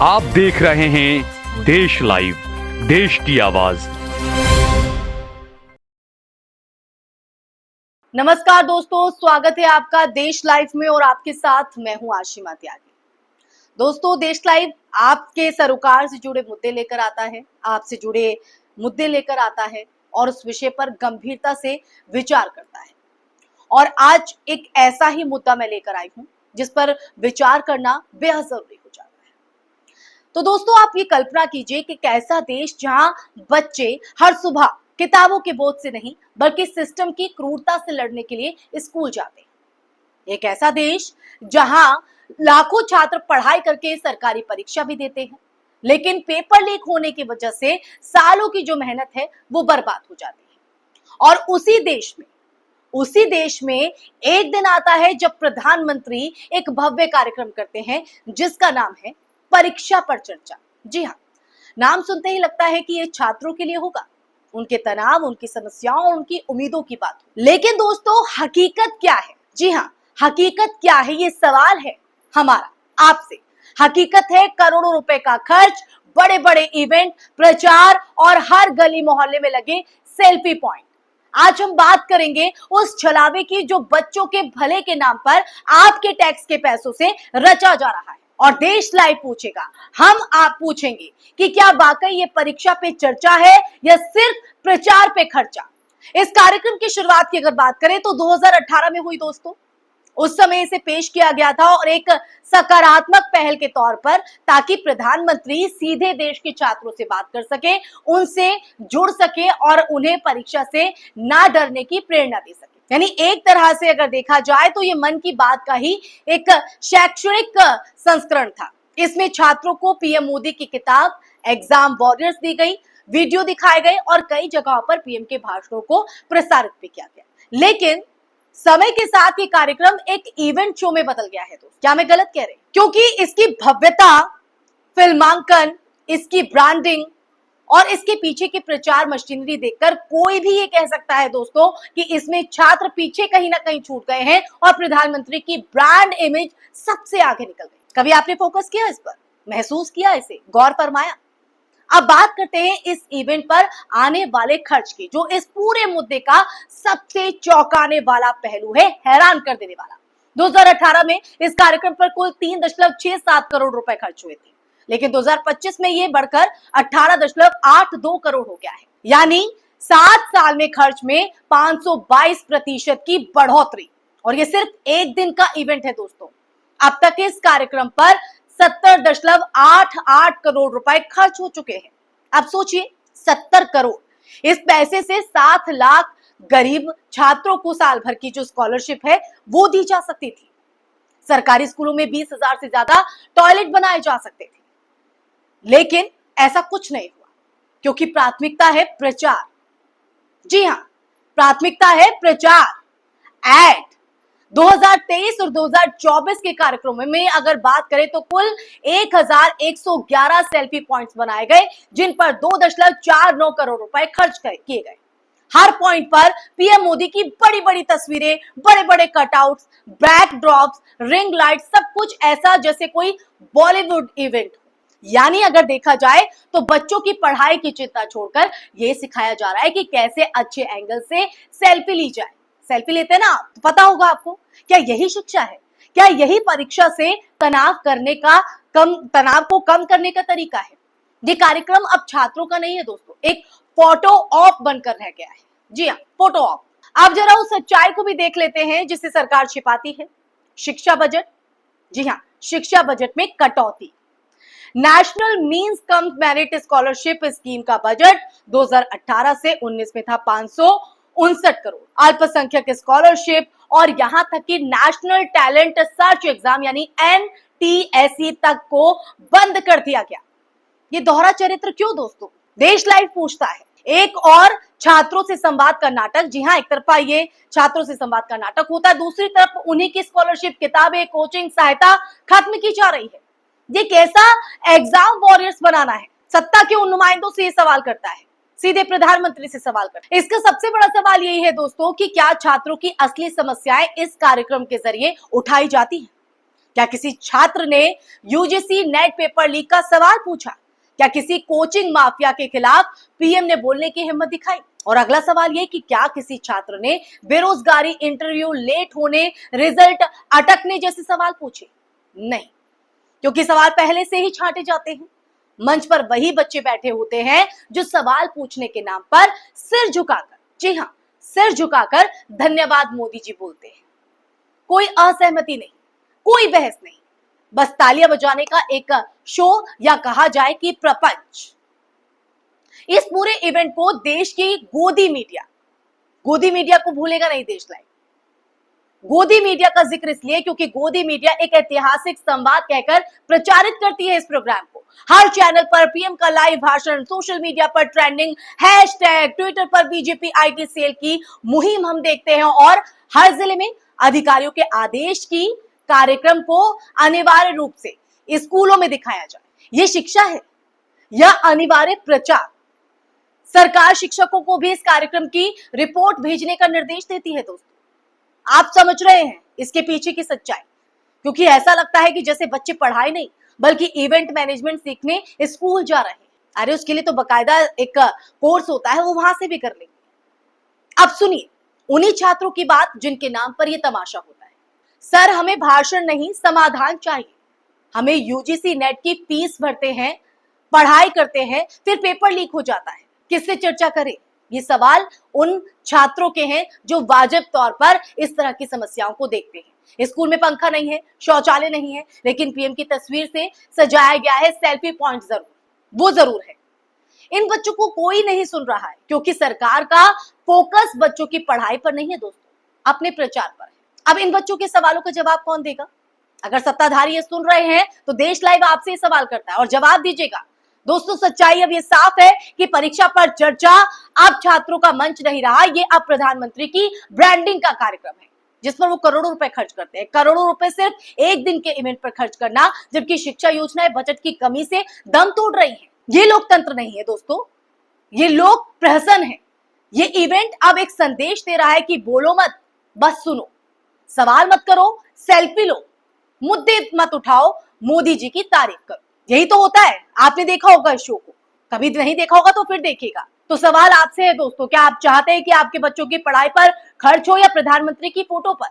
आप देख रहे हैं देश लाइव, देश की आवाज। नमस्कार दोस्तों, स्वागत है आपका देश लाइव में और आपके साथ मैं हूं आशिमा त्यागी। दोस्तों, देश लाइव आपके सरोकार से जुड़े मुद्दे लेकर आता है, आपसे जुड़े मुद्दे लेकर आता है और उस विषय पर गंभीरता से विचार करता है। और आज एक ऐसा ही मुद्दा मैं लेकर आई हूं जिस पर विचार करना बेहद जरूरी हो जाता है। तो दोस्तों, आप ये कल्पना कीजिए कि कैसा देश जहां बच्चे हर सुबह किताबों के बोझ से नहीं बल्कि सिस्टम की क्रूरता से लड़ने के लिए स्कूल जाते हैं। एक ऐसा देश जहां लाखों छात्र पढ़ाई करके सरकारी परीक्षा भी देते हैं, लेकिन पेपर लीक होने की वजह से सालों की जो मेहनत है वो बर्बाद हो जाती है। और उसी देश में एक दिन आता है जब प्रधानमंत्री एक भव्य कार्यक्रम करते हैं जिसका नाम है परीक्षा पर चर्चा। जी हाँ, नाम सुनते ही लगता है कि ये छात्रों के लिए होगा, उनके तनाव, उनकी समस्याओं और उनकी उम्मीदों की बात। लेकिन दोस्तों, हकीकत क्या है? जी हाँ, हकीकत क्या है, ये सवाल है हमारा आपसे। हकीकत है करोड़ों रुपए का खर्च, बड़े बड़े इवेंट, प्रचार और हर गली मोहल्ले में लगे सेल्फी पॉइंट। आज हम बात करेंगे उस छलावे की जो बच्चों के भले के नाम पर आपके टैक्स के पैसों से रचा जा रहा है। और देश लाइव पूछेगा, हम आप पूछेंगे कि क्या वाकई ये परीक्षा पे चर्चा है या सिर्फ प्रचार पे खर्चा। इस कार्यक्रम की शुरुआत की अगर बात करें तो 2018 में हुई दोस्तों। उस समय इसे पेश किया गया था और एक सकारात्मक पहल के तौर पर, ताकि प्रधानमंत्री सीधे देश के छात्रों से बात कर सके, उनसे जुड़ सके और उन्हें परीक्षा से ना डरने की प्रेरणा दे सके। यानी एक तरह से अगर देखा जाए तो ये मन की बात का ही एक शैक्षणिक संस्करण था। इसमें छात्रों को पीएम मोदी की किताब एग्जाम वॉरियर्स दी गई, वीडियो दिखाए गए और कई जगहों पर पीएम के भाषणों को प्रसारित भी किया गया। लेकिन समय के साथ ये कार्यक्रम एक इवेंट शो में बदल गया है। दोस्तों, क्या मैं गलत कह रही हूं? क्योंकि इसकी भव्यता, फिल्मांकन, इसकी ब्रांडिंग और इसके पीछे की प्रचार मशीनरी देखकर कोई भी ये कह सकता है दोस्तों कि इसमें छात्र पीछे कहीं ना कहीं छूट गए हैं और प्रधानमंत्री की ब्रांड इमेज सबसे आगे निकल गई। कभी आपने फोकस किया इस पर, महसूस किया, इसे गौर फरमाया? अब बात करते हैं इस इवेंट पर आने वाले खर्च की, जो इस पूरे मुद्दे का सबसे चौंकाने वाला पहलू है, हैरान कर देने वाला। 2018 में इस कार्यक्रम पर कुल 3.67 करोड़ रुपए खर्च हुए थे, लेकिन 2025 में ये बढ़कर 18.82 करोड़ हो गया है। यानी 7 साल में खर्च में 522% की बढ़ोतरी। और ये सिर्फ एक दिन का इवेंट है दोस्तों। अब तक इस कार्यक्रम पर 70.88 करोड़ रुपए खर्च हो चुके हैं। अब सोचिए, 70 करोड़। इस पैसे से 7 लाख गरीब छात्रों को साल भर की जो स्कॉलरशिप है वो दी जा सकती थी। सरकारी स्कूलों में 20,000 से ज्यादा टॉयलेट बनाए जा सकते थे। लेकिन ऐसा कुछ नहीं हुआ, क्योंकि प्राथमिकता है प्रचार। जी हाँ, प्राथमिकता है प्रचार, एड। 2023 और 2024 के कार्यक्रमों में अगर बात करें तो कुल 1111 सेल्फी पॉइंट्स बनाए गए, जिन पर 2.49 करोड़ रुपए खर्च किए गए। हर पॉइंट पर पीएम मोदी की बड़ी बड़ी तस्वीरें, बड़े बड़े कटआउट्स, बैकड्रॉप्स, रिंग लाइट, सब कुछ ऐसा जैसे कोई बॉलीवुड इवेंट। यानी अगर देखा जाए तो बच्चों की पढ़ाई की चिंता छोड़कर यह सिखाया जा रहा है कि कैसे अच्छे एंगल से सेल्फी ली जाए। सेल्फी लेते हैं ना, तो पता होगा आपको, क्या यही शिक्षा है? क्या यही परीक्षा से तनाव को कम करने का तरीका है? ये कार्यक्रम अब छात्रों का नहीं है दोस्तों, एक फोटो ऑप बनकर रह गया है। जी हाँ, फोटो ऑप। आप जरा उस सच्चाई को भी देख लेते हैं जिसे सरकार छिपाती है। शिक्षा बजट। जी हाँ, शिक्षा बजट में कटौती। National means cum merit scholarship scheme का बजट 2018 से 19 में था 559 करोड़। अल्पसंख्यक स्कॉलरशिप और यहां तक कि नेशनल टैलेंट सर्च एग्जाम यानी NTSE तक को बंद कर दिया गया। ये दोहरा चरित्र क्यों दोस्तों? देश लाइव पूछता है। एक और छात्रों से संवाद का नाटक। जी हाँ, एक तरफा ये छात्रों से संवाद का नाटक होता है, दूसरी तरफ उन्हीं की स्कॉलरशिप, किताबें, कोचिंग, सहायता खत्म की जा रही है। ये कैसा एग्जाम वॉरियर्स बनाना है? सत्ता के उन नुमाइंदों से ये सवाल करता है, सीधे प्रधानमंत्री से सवाल करता है। इसका सबसे बड़ा सवाल यही है दोस्तों कि क्या छात्रों की असली समस्याएं इस कार्यक्रम के जरिए उठाई जाती हैं? क्या किसी छात्र ने यूजीसी नेट पेपर लीक का सवाल पूछा? क्या किसी कोचिंग माफिया के खिलाफ पीएम ने बोलने की हिम्मत दिखाई? और अगला सवाल ये कि क्या किसी छात्र ने बेरोजगारी, इंटरव्यू लेट होने, रिजल्ट अटकने जैसे सवाल पूछे? नहीं, क्योंकि सवाल पहले से ही छांटे जाते हैं। मंच पर वही बच्चे बैठे होते हैं जो सवाल पूछने के नाम पर सिर झुकाकर, जी हां, सिर झुकाकर धन्यवाद मोदी जी बोलते हैं। कोई असहमति नहीं, कोई बहस नहीं, बस तालियां बजाने का एक शो या कहा जाए कि प्रपंच। इस पूरे इवेंट को देश की गोदी मीडिया को भूलेगा नहीं देश लाइव। गोदी मीडिया का जिक्र इसलिए क्योंकि गोदी मीडिया एक ऐतिहासिक संवाद कहकर प्रचारित करती है इस प्रोग्राम को। हर चैनल पर पीएम का लाइव भाषण, सोशल मीडिया पर ट्रेंडिंग हैशटैग, ट्विटर पर बीजेपी आईटी सेल की मुहिम हम देखते हैं और हर जिले में अधिकारियों के आदेश की कार्यक्रम को अनिवार्य रूप से स्कूलों में दिखाया जाए। ये शिक्षा है या अनिवार्य प्रचार? सरकार शिक्षकों को भी इस कार्यक्रम की रिपोर्ट भेजने का निर्देश देती है। दोस्तों, आप समझ रहे हैं इसके पीछे की सच्चाई? क्योंकि ऐसा लगता है कि जैसे बच्चे पढ़ाई नहीं बल्कि इवेंट मैनेजमेंट सीखने स्कूल जा रहे हैं। अरे उसके लिए तो बकायदा एक कोर्स होता है, वो वहां से भी कर लेंगे। अब सुनिए उन्हीं छात्रों की बात जिनके नाम पर यह तमाशा होता है। सर, हमें भाषण नहीं समाधान चाहिए। हमें यूजीसी नेट की फीस भरते हैं, पढ़ाई करते हैं, फिर पेपर लीक हो जाता है, किससे चर्चा करें? ये सवाल उन छात्रों के हैं जो वाजिब तौर पर इस तरह की समस्याओं को देखते हैं। स्कूल में पंखा नहीं है, शौचालय नहीं है, लेकिन पीएम की तस्वीर से सजाया गया है सेल्फी पॉइंट, वो जरूर है। इन बच्चों को कोई नहीं सुन रहा है क्योंकि सरकार का फोकस बच्चों की पढ़ाई पर नहीं है दोस्तों, अपने प्रचार पर है। अब इन बच्चों के सवालों का जवाब कौन देगा? अगर सत्ताधारी ये सुन रहे हैं तो देश लाइव आपसे ये सवाल करता है और जवाब दीजिएगा। दोस्तों, सच्चाई अब ये साफ है कि परीक्षा पर चर्चा अब छात्रों का मंच नहीं रहा, ये अब प्रधानमंत्री की ब्रांडिंग का कार्यक्रम है जिस पर वो करोड़ों रुपए खर्च करते हैं। करोड़ों रुपए सिर्फ एक दिन के इवेंट पर खर्च करना, जबकि शिक्षा योजनाएं बजट की कमी से दम तोड़ रही हैं। ये लोकतंत्र नहीं है दोस्तों, ये लोक प्रहसन है। ये इवेंट अब एक संदेश दे रहा है कि बोलो मत, बस सुनो, सवाल मत करो, सेल्फी लो, मुद्दे मत उठाओ, मोदी जी की तारीफ करो। यही तो होता है। आपने देखा होगा इस शो को, कभी नहीं देखा होगा तो फिर देखिएगा। तो सवाल आपसे है दोस्तों, क्या आप चाहते हैं कि आपके बच्चों की पढ़ाई पर खर्च हो या प्रधानमंत्री की फोटो पर?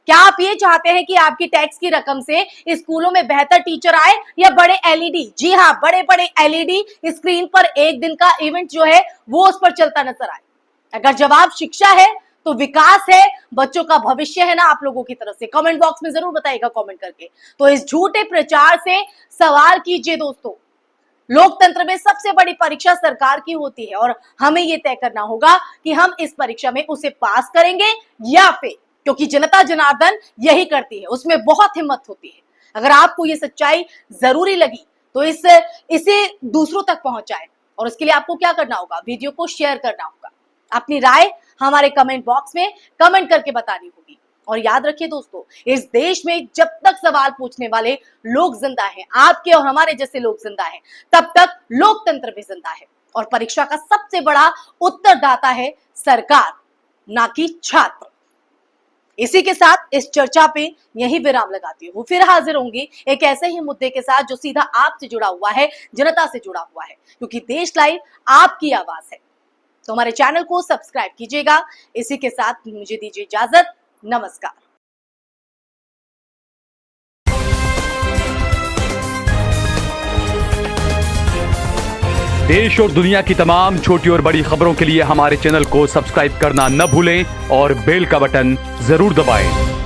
क्या आप ये चाहते हैं कि आपकी टैक्स की रकम से स्कूलों में बेहतर टीचर आए या बड़े एलईडी, जी हाँ, बड़े बड़े एलईडी स्क्रीन पर एक दिन का इवेंट जो है वो उस पर चलता नजर आए? अगर जवाब शिक्षा है तो विकास है, बच्चों का भविष्य है ना आप लोगों की तरफ से? कमेंट बॉक्स में जरूर बताइएगा कमेंट करके। तो इस झूठे प्रचार से सवाल कीजिए दोस्तों। लोकतंत्र में सबसे बड़ी परीक्षा सरकार की होती है और हमें यह तय करना होगा कि हम इस परीक्षा में उसे पास करेंगे या फेल, क्योंकि जनता जनार्दन यही करती है, उसमें बहुत हिम्मत होती है। अगर आपको ये सच्चाई जरूरी लगी तो इसे दूसरों तक पहुंचाएं और उसके लिए आपको क्या करना होगा? वीडियो को शेयर करना होगा, अपनी राय हमारे कमेंट बॉक्स में कमेंट करके बतानी होगी। और याद रखिए दोस्तों, इस देश में जब तक सवाल पूछने वाले लोग जिंदा हैं, आपके और हमारे जैसे लोग जिंदा हैं, तब तक लोकतंत्र भी जिंदा है। और परीक्षा का सबसे बड़ा उत्तरदाता है सरकार, ना कि छात्र। इसी के साथ इस चर्चा पे यही विराम लगाती हूँ। फिर हाजिर होंगी एक ऐसे ही मुद्दे के साथ जो सीधा आपसे जुड़ा हुआ है, जनता से जुड़ा हुआ है, क्योंकि देश लाइव आपकी आवाज है। तो हमारे चैनल को सब्सक्राइब कीजिएगा। इसी के साथ मुझे दीजिए इजाजत। नमस्कार। देश और दुनिया की तमाम छोटी और बड़ी खबरों के लिए हमारे चैनल को सब्सक्राइब करना न भूलें और बेल का बटन जरूर दबाएं।